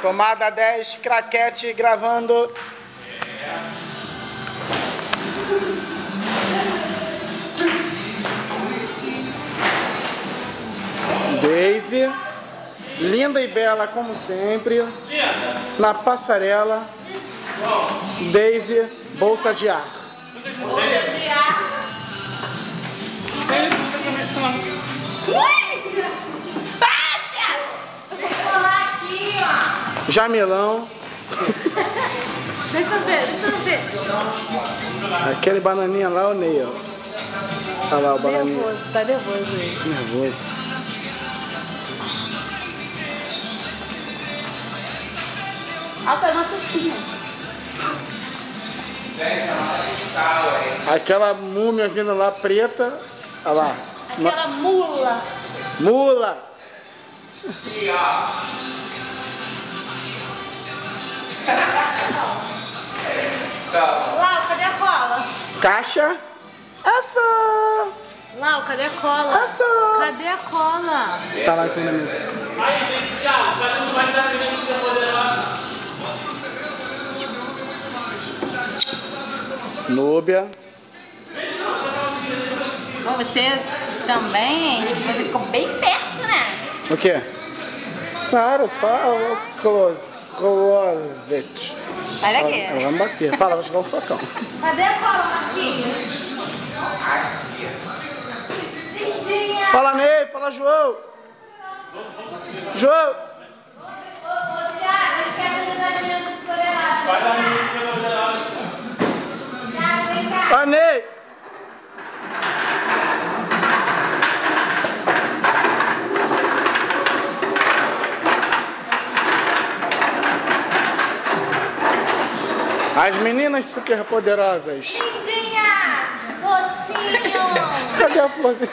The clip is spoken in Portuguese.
Tomada 10, craquete gravando. Daisy, linda e bela como sempre. Na passarela, Daisy, bolsa de ar. Bolsa de ar. Jamilão. Deixa eu ver. Aquele bananinha lá, o Ney, ó. Olha lá o bananinha. Nervoso, tá nervoso aí. Nervoso. Ah, tá na coxinha. Aquela múmia vindo lá preta. Olha lá. Aquela mula. Mula! Lau, cadê a cola? Caixa. Ação! Lau, cadê a cola? Ação! Cadê a cola? Tá lá em cima da mesa. Núbia. Bom, você também, tipo, você ficou bem perto, né? O quê? Claro, só o closet. Sai daqui. Ela vai me bater. Fala, vou te dar um socão. Cadê a cola, Marquinhos? Fala, Ney. Fala, João. João. Fala, Ney. As meninas super poderosas. Lindinha! Mocinho! Cadê a florzinha?